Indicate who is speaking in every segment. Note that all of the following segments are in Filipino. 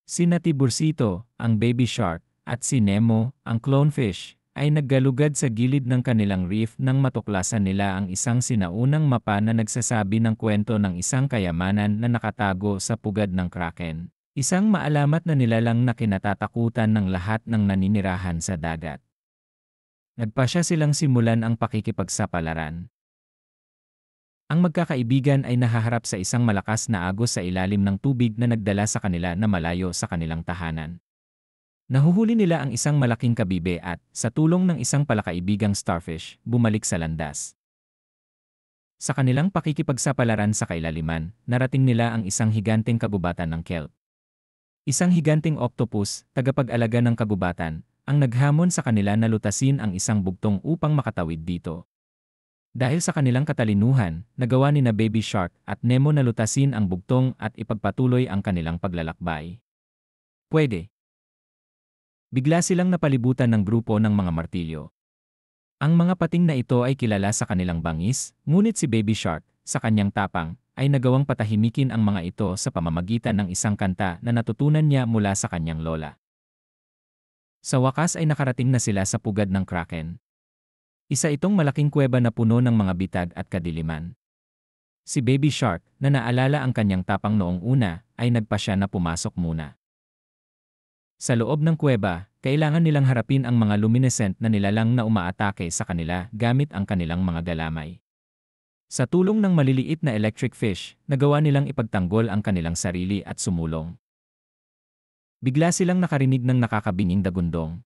Speaker 1: Sina Tiburcito, ang baby shark, at si Nemo, ang clownfish, ay naggalugad sa gilid ng kanilang reef nang matuklasan nila ang isang sinaunang mapa na nagsasabi ng kwento ng isang kayamanan na nakatago sa pugad ng Kraken. Isang maalamat na nilalang na kinatatakutan ng lahat ng naninirahan sa dagat. Nagpasya silang simulan ang pakikipagsapalaran. Ang magkakaibigan ay nahaharap sa isang malakas na agos sa ilalim ng tubig na nagdala sa kanila na malayo sa kanilang tahanan. Nahuhuli nila ang isang malaking kabibe at, sa tulong ng isang palakaibigang starfish, bumalik sa landas. Sa kanilang pakikipagsapalaran sa kailaliman, narating nila ang isang higanteng kagubatan ng kelp. Isang higanteng octopus, tagapag-alaga ng kagubatan, ang naghamon sa kanila na lutasin ang isang bugtong upang makatawid dito. Dahil sa kanilang katalinuhan, nagawa ni na Baby Shark at Nemo na lutasin ang bugtong at ipagpatuloy ang kanilang paglalakbay. Pwede. Bigla silang napalibutan ng grupo ng mga martilyo. Ang mga pating na ito ay kilala sa kanilang bangis, ngunit si Baby Shark, sa kanyang tapang, ay nagawang patahimikin ang mga ito sa pamamagitan ng isang kanta na natutunan niya mula sa kanyang lola. Sa wakas ay nakarating na sila sa pugad ng Kraken. Isa itong malaking kuweba na puno ng mga bitag at kadiliman. Si Baby Shark, na naalala ang kanyang tapang noong una, ay nagpasya na pumasok muna. Sa loob ng kuweba, kailangan nilang harapin ang mga luminescent na nilalang na umaatake sa kanila gamit ang kanilang mga galamay. Sa tulong ng maliliit na electric fish, nagawa nilang ipagtanggol ang kanilang sarili at sumulong. Bigla silang nakarinig ng nakakabinging dagundong.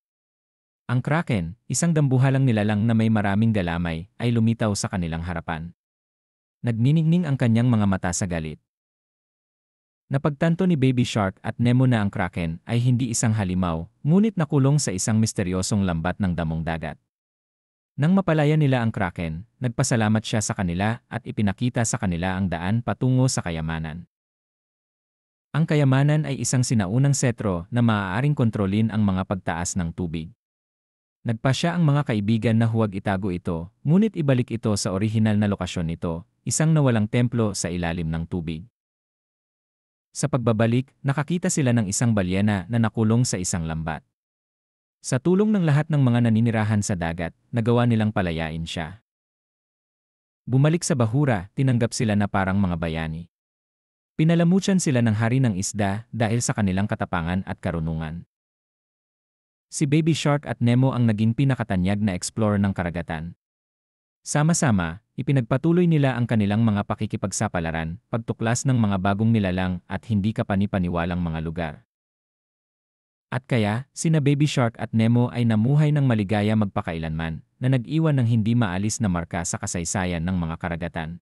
Speaker 1: Ang Kraken, isang dambuhalang nilalang na may maraming galamay, ay lumitaw sa kanilang harapan. Nagniningning ang kanyang mga mata sa galit. Napagtanto ni Baby Shark at Nemo na ang Kraken ay hindi isang halimaw, ngunit nakulong sa isang misteryosong lambat ng damong dagat. Nang mapalaya nila ang Kraken, nagpasalamat siya sa kanila at ipinakita sa kanila ang daan patungo sa kayamanan. Ang kayamanan ay isang sinaunang setro na maaaring kontrolin ang mga pagtaas ng tubig. Nagpasya ang mga kaibigan na huwag itago ito, ngunit ibalik ito sa orihinal na lokasyon nito, isang nawalang templo sa ilalim ng tubig. Sa pagbabalik, nakakita sila ng isang balyena na nakulong sa isang lambat. Sa tulong ng lahat ng mga naninirahan sa dagat, nagawa nilang palayain siya. Bumalik sa bahura, tinanggap sila na parang mga bayani. Pinalamutan sila ng hari ng isda dahil sa kanilang katapangan at karunungan. Si Baby Shark at Nemo ang naging pinakatanyag na explorer ng karagatan. Sama-sama, ipinagpatuloy nila ang kanilang mga pakikipagsapalaran, pagtuklas ng mga bagong nilalang at hindi kapani-paniwalang mga lugar. At kaya, sina Baby Shark at Nemo ay namuhay ng maligaya magpakailanman, na nag-iwan ng hindi maalis na marka sa kasaysayan ng mga karagatan.